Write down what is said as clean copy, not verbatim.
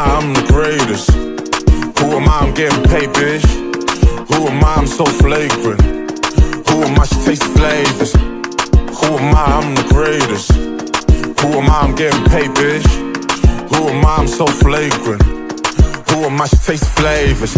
I? I'm the greatest. Who am I? I'm getting paid, bitch. Who am I? I'm so flagrant. Who am I? She tastes flavors. Who am I? I'm the greatest. Who am I? I'm getting paid, bitch. Who am I? I'm so flagrant. Who am I? She tastes flavors.